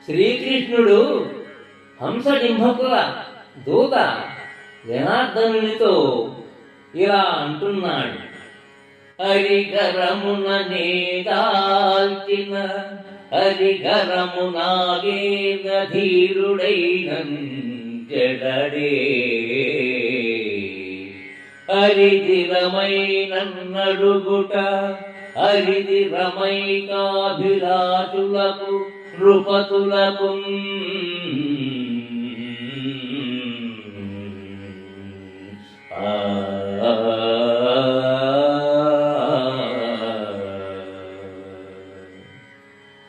శ్రీకృష్ణుడు హంసడింభకుల దూత జనార్దనునితో ఇలా అంటున్నాడు. హరిగరమున నేదాల్చిన హరిగరమునాగేన ధీరుడైనం జడడే హరిదిరమై నన్నడుగుట హరిదిరమైకాభిలాషులకు నృపతులకు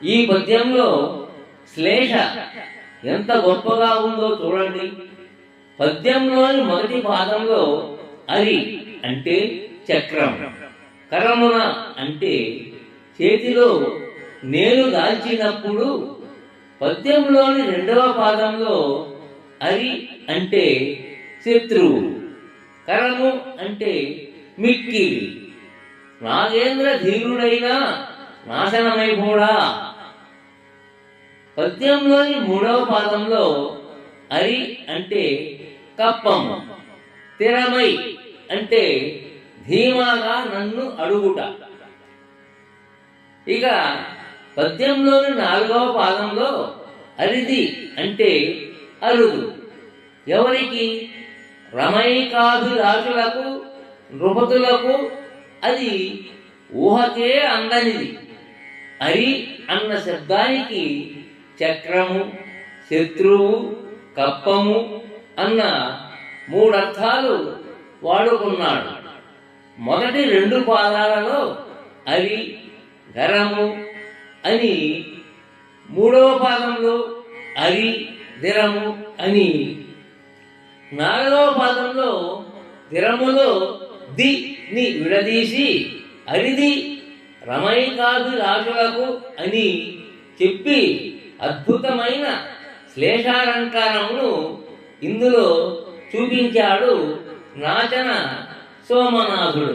ఈ పద్యంలో శ్లేష ఎంత గొప్పగా ఉందో చూడండి. పద్యంలోని మొదటి పాదంలో అరి అంటే చక్రం, కరమున అంటే చేతిలో నేను దాల్చినప్పుడు, పద్యంలోని రెండవ పాదంలో అరి అంటే శత్రువు, కరము అంటే మిక్కిలి, నాగేంద్ర ధీరుడైనా నాశనమైపోడా. పద్యంలోని మూడవ పాదంలో అరి అంటే కప్పము, స్థిరమై అంటే ధీమాగా నన్ను అడుగుట. ఇక పద్యంలోని నాలుగవ పాదంలో అరిది అంటే అరుదు, ఎవరికి? రమైకాభిలాషులకు నృపతులకు, అది ఊహకే అందనిది. అరి అన్న శబ్దానికి చక్రము, శత్రువు, కప్పము అన్న మూడర్థాలు వాడుకున్నాడు. మొదటి రెండు పాదాలలో అరి, గరము అని, మూడవ పాదంలో అరి, దిరము అని, నాలుగవ పాదంలో దిరములో ది ని విడదీసి అరిది రమైకాభిలాషులకు అని చెప్పి అద్భుతమైన శ్లేషాలంకారమును ఇందులో చూపించాడు నాచన సోమనాథుడు.